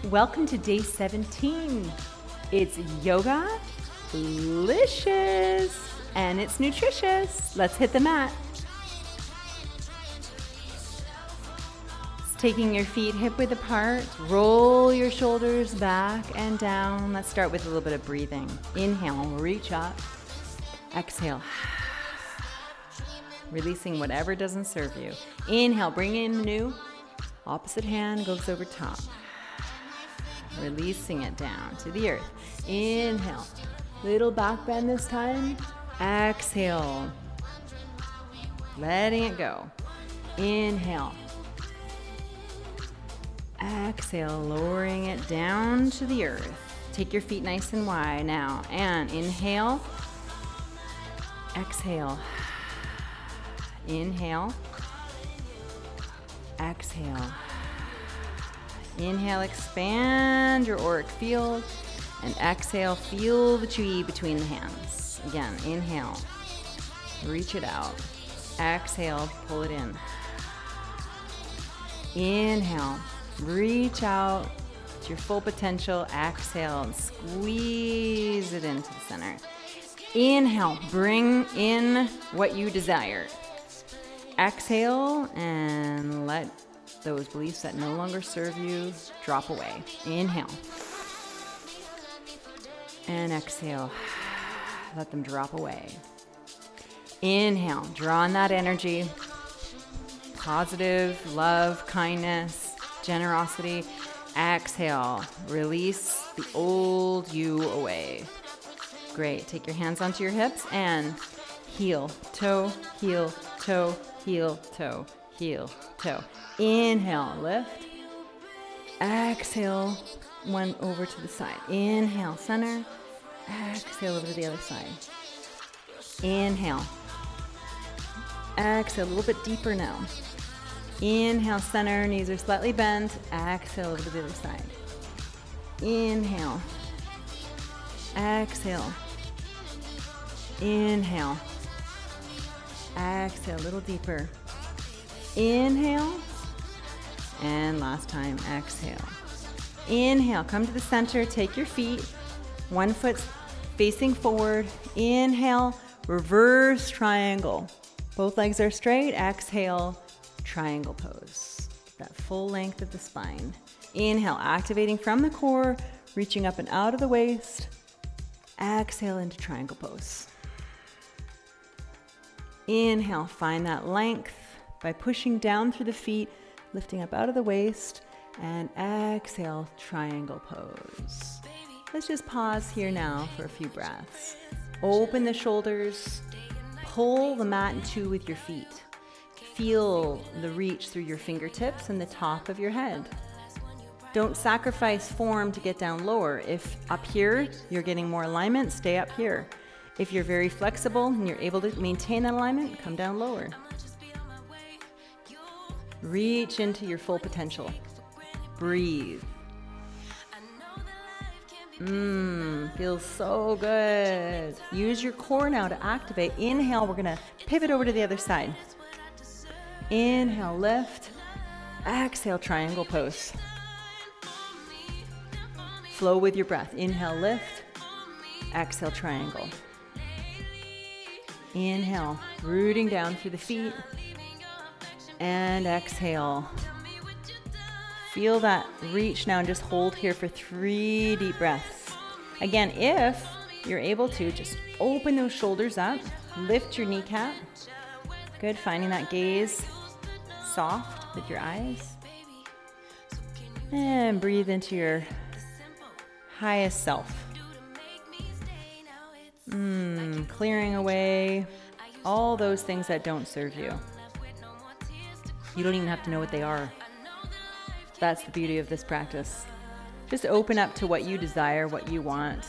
Welcome to day 17. It's Yogaliscious and it's nutritious. Let's hit the mat. Taking your feet hip width apart, roll your shoulders back and down. Let's start with a little bit of breathing. Inhale, reach up. Exhale, releasing whatever doesn't serve you. Inhale, bring in new. Opposite hand goes over top. Releasing it down to the earth. Inhale, little back bend this time. Exhale, letting it go. Inhale. Exhale, lowering it down to the earth. Take your feet nice and wide now. And inhale. Exhale. Inhale. Exhale. Inhale, expand your auric field. And exhale, feel the chi between the hands. Again, inhale. Reach it out. Exhale, pull it in. Inhale. Reach out to your full potential. Exhale and squeeze it into the center. Inhale, bring in what you desire. Exhale and let those beliefs that no longer serve you drop away. Inhale. And exhale. Let them drop away. Inhale, draw on that energy. Positive, love, kindness, generosity. Exhale, release the old you away. Great, take your hands onto your hips and heel, toe, heel, toe, heel, toe, heel, toe. Inhale, lift. Exhale, one over to the side. Inhale, center. Exhale over to the other side. Inhale. Exhale, a little bit deeper now. Inhale, center, knees are slightly bent. Exhale over to the other side. Inhale. Exhale. Inhale. Exhale, a little deeper. Inhale. And last time, exhale. Inhale, come to the center, take your feet. One foot facing forward. Inhale, reverse triangle. Both legs are straight. Exhale. Triangle pose, that full length of the spine. Inhale, activating from the core, reaching up and out of the waist. Exhale into triangle pose. Inhale, find that length by pushing down through the feet, lifting up out of the waist, and exhale, triangle pose. Let's just pause here now for a few breaths. Open the shoulders, pull the mat in two with your feet. Feel the reach through your fingertips and the top of your head. Don't sacrifice form to get down lower. If up here you're getting more alignment, stay up here. If you're very flexible and you're able to maintain that alignment, come down lower. Reach into your full potential. Breathe. Feels so good. Use your core now to activate. Inhale, we're gonna pivot over to the other side. Inhale, lift. Exhale, triangle pose. Flow with your breath. Inhale, lift. Exhale, triangle. Inhale, rooting down through the feet. And exhale. Feel that reach now and just hold here for 3 deep breaths. Again, if you're able to, just open those shoulders up. Lift your kneecap. Good, finding that gaze. Soft with your eyes. And breathe into your highest self. Clearing away all those things that don't serve you. You don't even have to know what they are. That's the beauty of this practice. Just open up to what you desire, what you want,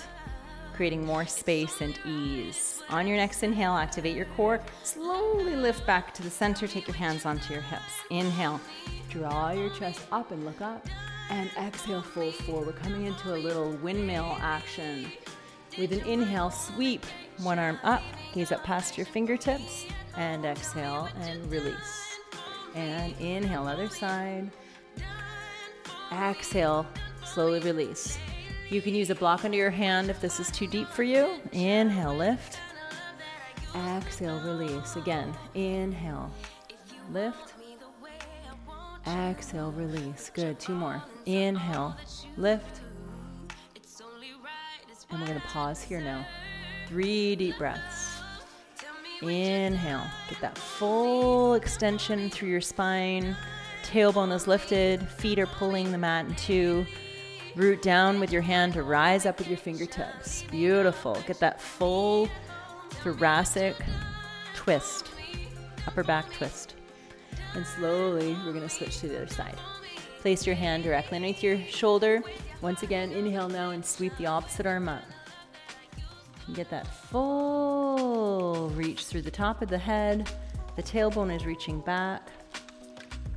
creating more space and ease. On your next inhale, activate your core. Slowly lift back to the center. Take your hands onto your hips. Inhale, draw your chest up and look up. And exhale, fold forward. Coming into a little windmill action. With an inhale, sweep one arm up, gaze up past your fingertips, and exhale and release. And inhale, other side. Exhale, slowly release. You can use a block under your hand if this is too deep for you. Inhale, lift. Exhale, release. Again, inhale, lift. Exhale, release. Good, 2 more. Inhale, lift. And we're gonna pause here now. 3 deep breaths. Inhale, get that full extension through your spine. Tailbone is lifted, feet are pulling the mat in 2. Root down with your hand to rise up with your fingertips. Beautiful. Get that full thoracic twist, upper back twist. And slowly, we're gonna switch to the other side. Place your hand directly underneath your shoulder. Once again, inhale now and sweep the opposite arm up. Get that full reach through the top of the head. The tailbone is reaching back,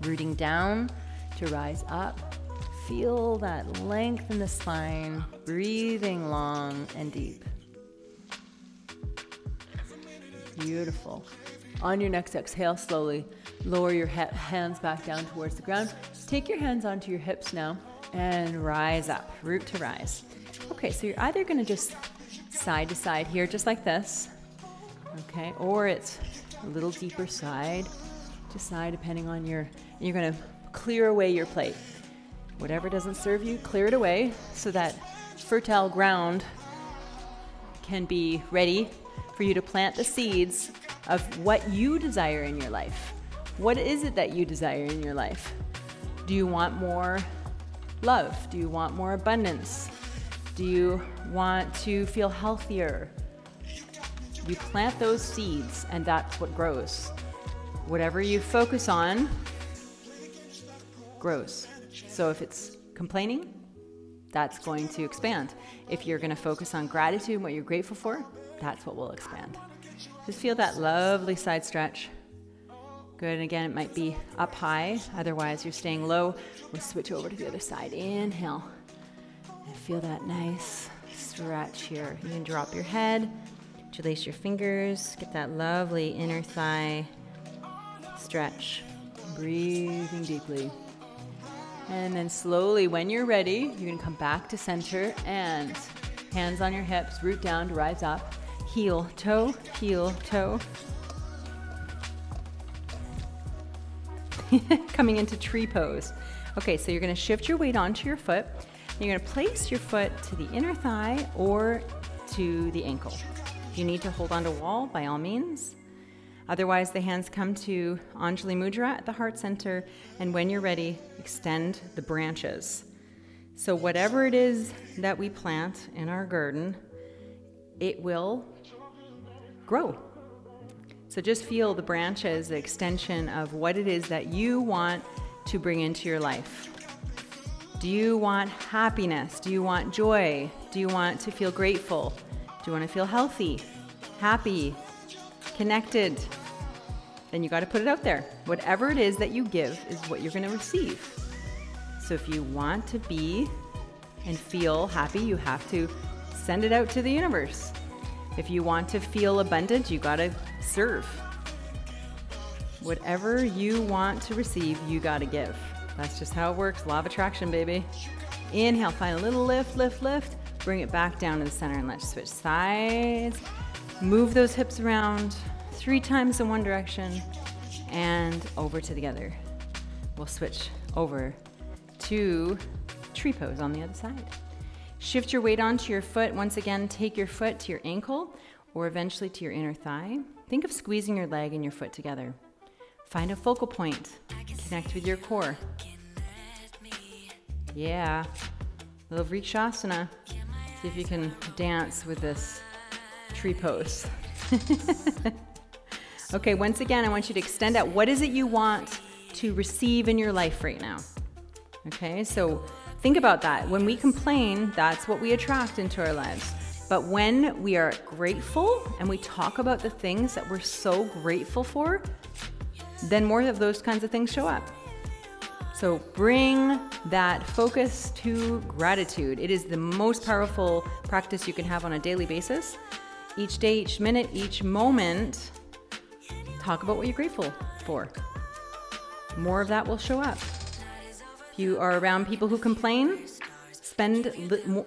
rooting down to rise up. Feel that length in the spine, breathing long and deep. Beautiful. On your next exhale, slowly lower your hands back down towards the ground. Take your hands onto your hips now and rise up, root to rise. Okay, so you're either gonna just side to side here, just like this, okay, or it's a little deeper side to side, depending on you're gonna clear away your plate. Whatever doesn't serve you, clear it away so that fertile ground can be ready for you to plant the seeds of what you desire in your life. What is it that you desire in your life? Do you want more love? Do you want more abundance? Do you want to feel healthier? You plant those seeds and that's what grows. Whatever you focus on grows. So if it's complaining, that's going to expand. If you're going to focus on gratitude and what you're grateful for, that's what will expand. Just feel that lovely side stretch. Good, and again, it might be up high, otherwise you're staying low. We'll switch over to the other side. Inhale, and feel that nice stretch here. You can drop your head, interlace your fingers, get that lovely inner thigh stretch. Breathing deeply. And then slowly, when you're ready, you're gonna come back to center and hands on your hips, root down to rise up. Heel, toe, heel, toe. Coming into tree pose. Okay, so you're gonna shift your weight onto your foot. And you're gonna place your foot to the inner thigh or to the ankle. If you need to hold onto a wall, by all means. Otherwise, the hands come to Anjali Mudra at the heart center, and when you're ready, extend the branches. So whatever it is that we plant in our garden, it will grow. So just feel the branches, the extension of what it is that you want to bring into your life. Do you want happiness? Do you want joy? Do you want to feel grateful? Do you want to feel healthy, happy, connected? Then you got to put it out there. Whatever it is that you give is what you're going to receive. So if you want to be and feel happy, you have to send it out to the universe. If you want to feel abundant, you got to serve. Whatever you want to receive, you got to give. That's just how it works. Law of attraction, baby. Inhale, find a little lift, lift, lift. Bring it back down to the center and let's switch sides. Move those hips around 3 times in one direction and over to the other. We'll switch over to tree pose on the other side. Shift your weight onto your foot. Once again, take your foot to your ankle or eventually to your inner thigh. Think of squeezing your leg and your foot together. Find a focal point. Connect with your core. Yeah. A little Vrikshasana. See if you can dance with this tree pose. Okay, once again, I want you to extend out. What is it you want to receive in your life right now? Okay, so think about that. When we complain, that's what we attract into our lives. But when we are grateful and we talk about the things that we're so grateful for, then more of those kinds of things show up. So bring that focus to gratitude. It is the most powerful practice you can have on a daily basis. Each day, each minute, each moment, talk about what you're grateful for. More of that will show up. If you are around people who complain, spend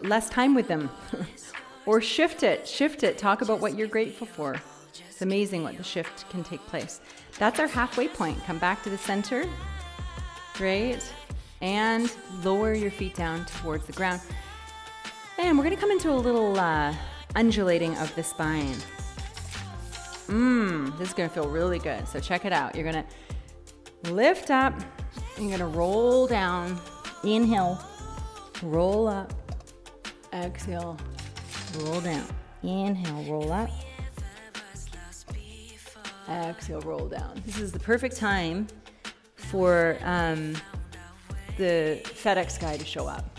less time with them. Or shift it. Talk about what you're grateful for. It's amazing what the shift can take place. That's our halfway point. Come back to the center. Great. And lower your feet down towards the ground. And we're going to come into a little undulating of the spine. This is going to feel really good. So check it out. You're going to lift up. You're going to roll down. Inhale. Roll up. Exhale. Roll down. Inhale. Roll up. Exhale. Roll down. This is the perfect time for the FedEx guy to show up.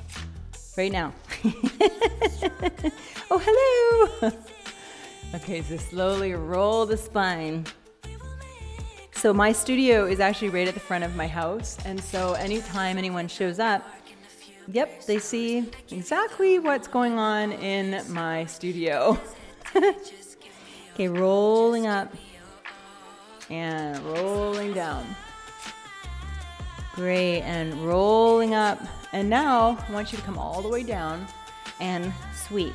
Right now. Oh, hello. Okay, so slowly roll the spine. So my studio is actually right at the front of my house. And so anytime anyone shows up, yep, they see exactly what's going on in my studio. Okay, rolling up and rolling down. Great, and rolling up. And now I want you to come all the way down and sweep.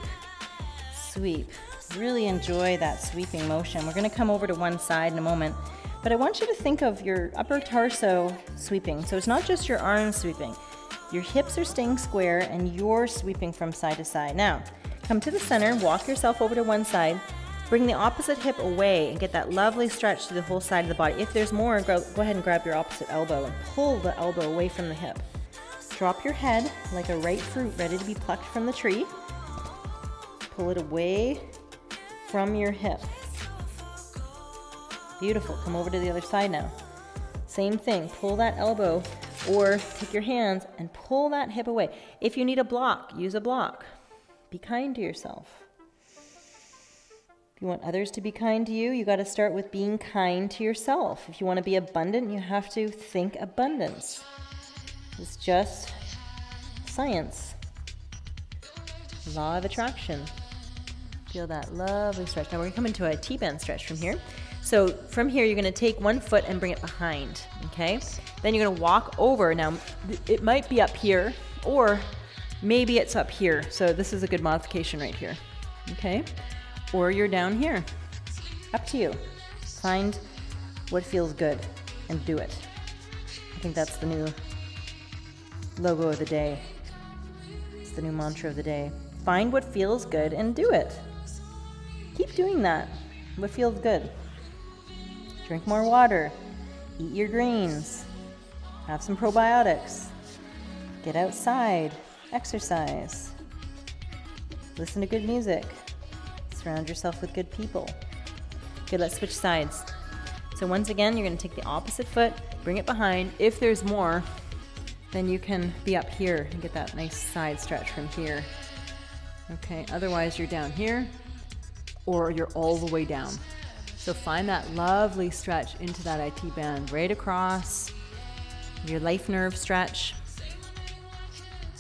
Sweep. Really enjoy that sweeping motion. We're going to come over to one side in a moment, but I want you to think of your upper torso sweeping. So it's not just your arms sweeping. Your hips are staying square and you're sweeping from side to side. Now, come to the center, walk yourself over to one side, bring the opposite hip away and get that lovely stretch to the whole side of the body. If there's more, go ahead and grab your opposite elbow and pull the elbow away from the hip. Drop your head like a ripe fruit ready to be plucked from the tree. Pull it away from your hip. Beautiful. Come over to the other side now. Same thing. Pull that elbow or take your hands and pull that hip away. If you need a block, use a block. Be kind to yourself. If you want others to be kind to you, you got to start with being kind to yourself. If you want to be abundant, you have to think abundance. It's just science. Law of attraction. Feel that lovely stretch. Now we're going to come into a T-band stretch from here. So from here, you're going to take one foot and bring it behind, okay? Then you're going to walk over. Now, it might be up here, or maybe it's up here. So this is a good modification right here, okay? Or you're down here. Up to you. Find what feels good and do it. I think that's the new logo of the day. It's the new mantra of the day. Find what feels good and do it. Keep doing that. What feels good. Drink more water. Eat your greens. Have some probiotics. Get outside. Exercise. Listen to good music. Surround yourself with good people. Okay, let's switch sides. So once again, you're going to take the opposite foot, bring it behind. If there's more, then you can be up here and get that nice side stretch from here. Okay, otherwise you're down here or you're all the way down. So find that lovely stretch into that IT band right across your life nerve stretch.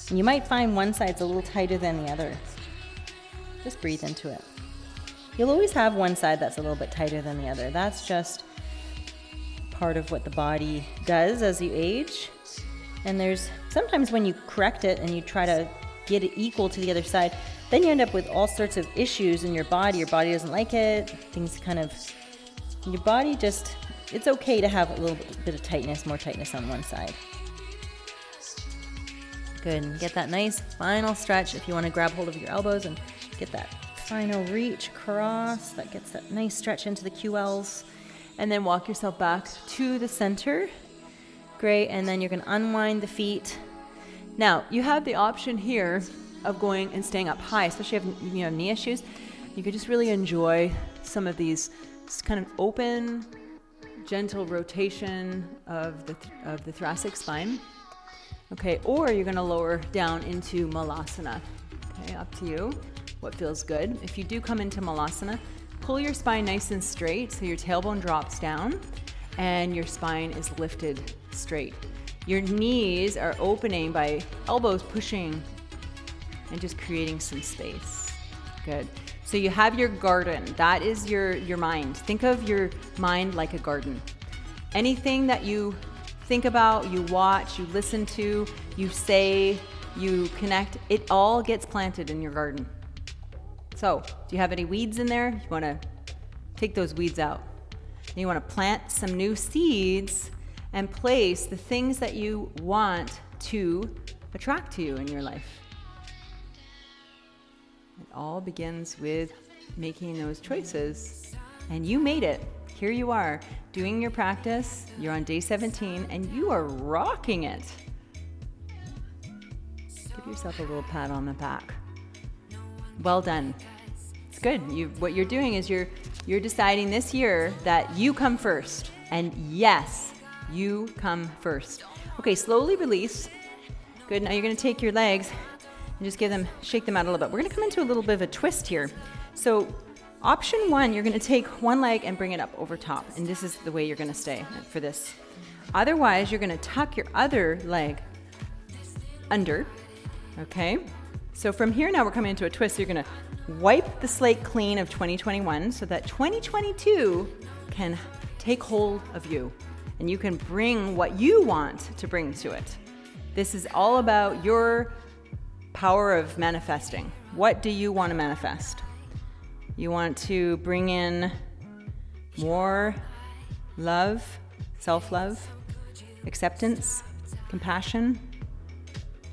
And you might find one side's a little tighter than the other. Just breathe into it. You'll always have one side that's a little bit tighter than the other. That's just part of what the body does as you age. And there's sometimes when you correct it and you try to get it equal to the other side, then you end up with all sorts of issues in your body. Your body doesn't like it. Things kind of, your body just, it's okay to have a little bit of tightness, more tightness on one side. Good, and get that nice final stretch if you want to grab hold of your elbows and get that final reach across. That gets that nice stretch into the QLs. And then walk yourself back to the center. Great, and then you're going to unwind the feet. Now, you have the option here of going and staying up high, especially if you have knee issues. You could just really enjoy some of these kind of open, gentle rotation of the thoracic spine. Okay, or you're going to lower down into Malasana. Okay, up to you. What feels good. If you do come into Malasana, pull your spine nice and straight so your tailbone drops down and your spine is lifted straight. Your knees are opening by elbows pushing and just creating some space. Good. So you have your garden. That is your mind. Think of your mind like a garden. Anything that you think about, you watch, you listen to, you say, you connect, it all gets planted in your garden. So, do you have any weeds in there? You want to take those weeds out. You want to plant some new seeds and place the things that you want to attract to you in your life. It all begins with making those choices, and you made it. Here you are doing your practice. You're on day 17 and you are rocking it. Give yourself a little pat on the back. Well done. It's good. What you're doing is you're deciding this year that you come first. And yes, you come first. Okay, slowly release. Good. Now you're going to take your legs and just shake them out a little bit. We're going to come into a little bit of a twist here. So option 1, you're going to take one leg and bring it up over top. And this is the way you're going to stay for this. Otherwise, you're going to tuck your other leg under. Okay? So from here now we're coming into a twist. You're going to wipe the slate clean of 2021 so that 2022 can take hold of you. And you can bring what you want to bring to it. This is all about your power of manifesting. What do you want to manifest? You want to bring in more love, self-love, acceptance, compassion.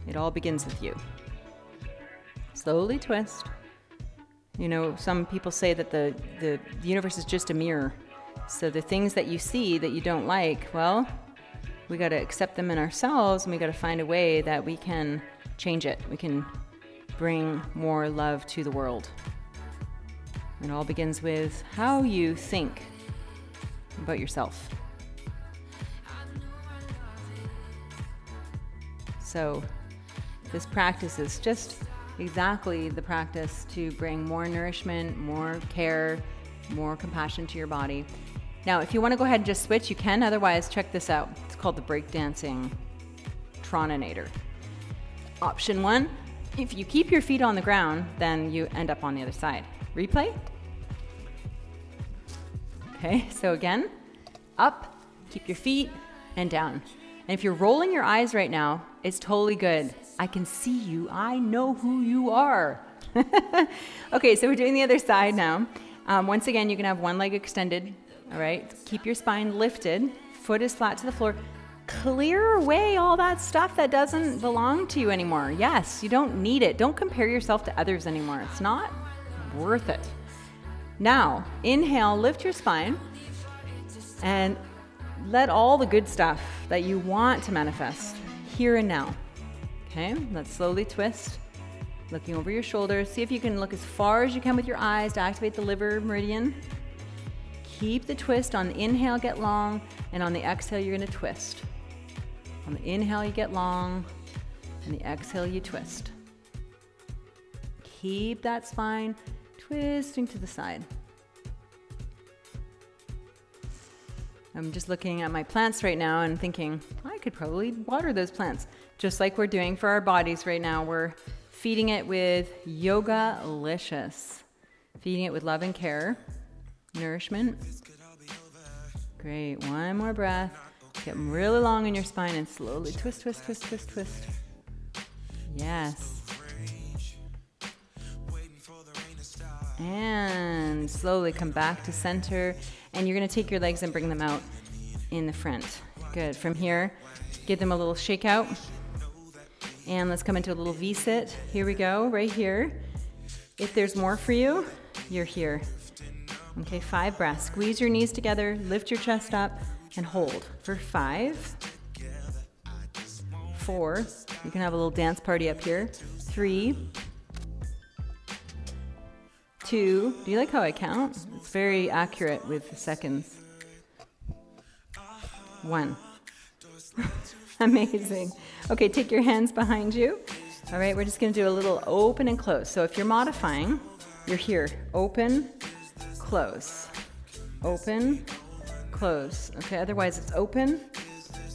It all begins with you. Slowly twist. You know, some people say that the universe is just a mirror. So the things that you see that you don't like, well, we got to accept them in ourselves, and we got to find a way that we can change it. We can bring more love to the world. It all begins with how you think about yourself. So this practice is just exactly the practice to bring more nourishment, more care, more compassion to your body. Now, if you want to go ahead and just switch, you can. Otherwise, check this out. It's called the breakdancing Troninator. Option 1, if you keep your feet on the ground, then you end up on the other side. Replay. Okay, so again, up, keep your feet, and down. And if you're rolling your eyes right now, it's totally good. I can see you. I know who you are. Okay, so we're doing the other side now. Once again, you can have one leg extended. All right, keep your spine lifted. Foot is flat to the floor. Clear away all that stuff that doesn't belong to you anymore. Yes, you don't need it. Don't compare yourself to others anymore. It's not worth it. Now, inhale, lift your spine, and let all the good stuff that you want to manifest here and now. Okay, let's slowly twist, looking over your shoulders. See if you can look as far as you can with your eyes to activate the liver meridian. Keep the twist. On the inhale, get long, and on the exhale, you're going to twist. On the inhale, you get long, and the exhale, you twist. Keep that spine twisting to the side. I'm just looking at my plants right now and thinking, I could probably water those plants. Just like we're doing for our bodies right now. We're feeding it with Yogaliscious. Feeding it with love and care. Nourishment. Great. One more breath. Get really long in your spine and slowly twist, twist, twist, twist, twist. Yes. And slowly come back to center. And you're going to take your legs and bring them out in the front. Good. From here, give them a little shake out. And let's come into a little V-sit. Here we go, right here. If there's more for you, you're here. Okay, 5 breaths. Squeeze your knees together, lift your chest up, and hold for 5, 4. You can have a little dance party up here. 3, 2. Do you like how I count? It's very accurate with the seconds. 1. Amazing. Okay, take your hands behind you. All right, we're just going to do a little open and close. So if you're modifying, you're here. Open, close. Open, close. Okay, otherwise it's open,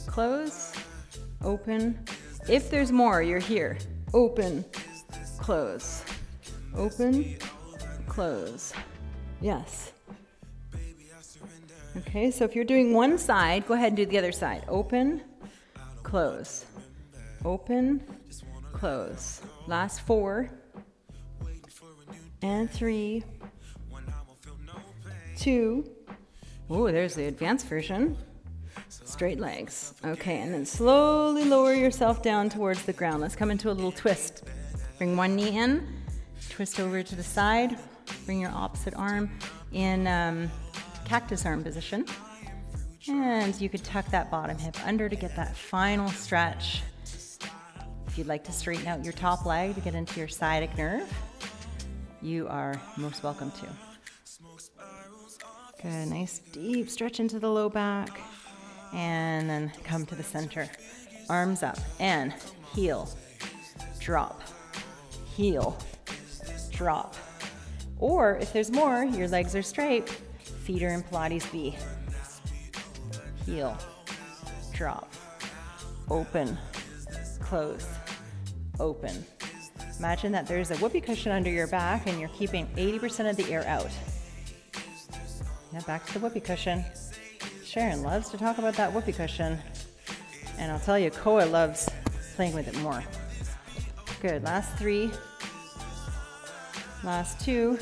close, open. If there's more, you're here. Open, close. Open, close. Yes. Okay, so if you're doing one side, go ahead and do the other side. Open, close. Open, close. Last 4 and 3, 2. Oh, there's the advanced version. Straight legs. Okay, and then slowly lower yourself down towards the ground. Let's come into a little twist. Bring one knee in, twist over to the side, bring your opposite arm in cactus arm position. And you could tuck that bottom hip under to get that final stretch. If you'd like to straighten out your top leg to get into your sciatic nerve, you are most welcome to. Good, nice deep stretch into the low back. And then come to the center. Arms up and heel, drop, heel, drop. Or if there's more, your legs are straight, feet are in Pilates B. Heel, drop, open, close, open. Imagine that there's a whoopee cushion under your back and you're keeping 80% of the air out. Yeah, back to the whoopee cushion. Sharon loves to talk about that whoopee cushion. And I'll tell you, Koa loves playing with it more. Good, last 3, last 2,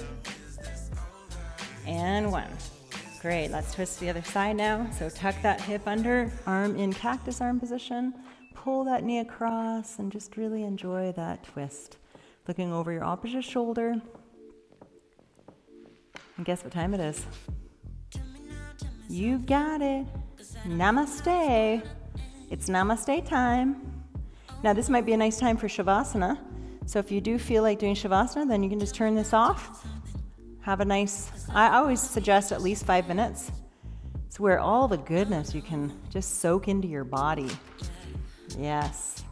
and 1. Great, let's twist to the other side now. So tuck that hip under, arm in cactus arm position, pull that knee across, and just really enjoy that twist. Looking over your opposite shoulder. And guess what time it is? You got it. Namaste. It's namaste time. Now this might be a nice time for Shavasana. So if you do feel like doing Shavasana, then you can just turn this off. Have a nice, I always suggest at least 5 minutes. It's where all the goodness you can just soak into your body. Yes.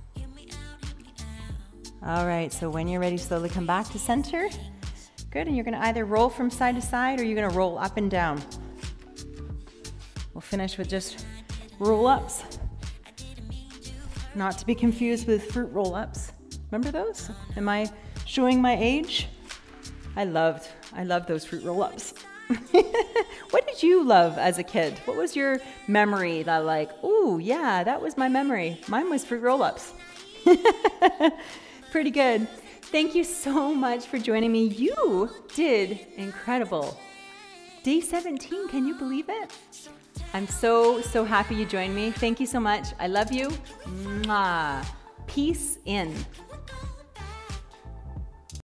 All right, so when you're ready, slowly come back to center. Good, and you're gonna either roll from side to side or you're gonna roll up and down. We'll finish with just roll-ups. Not to be confused with fruit roll-ups. Remember those? Am I showing my age? I loved those fruit roll-ups. What did you love as a kid? What was your memory that like, oh yeah, that was my memory. Mine was fruit roll-ups. Pretty good. Thank you so much for joining me. You did incredible. Day 17, can you believe it? I'm so happy you joined me. Thank you so much. I love you. Mwah. Peace in.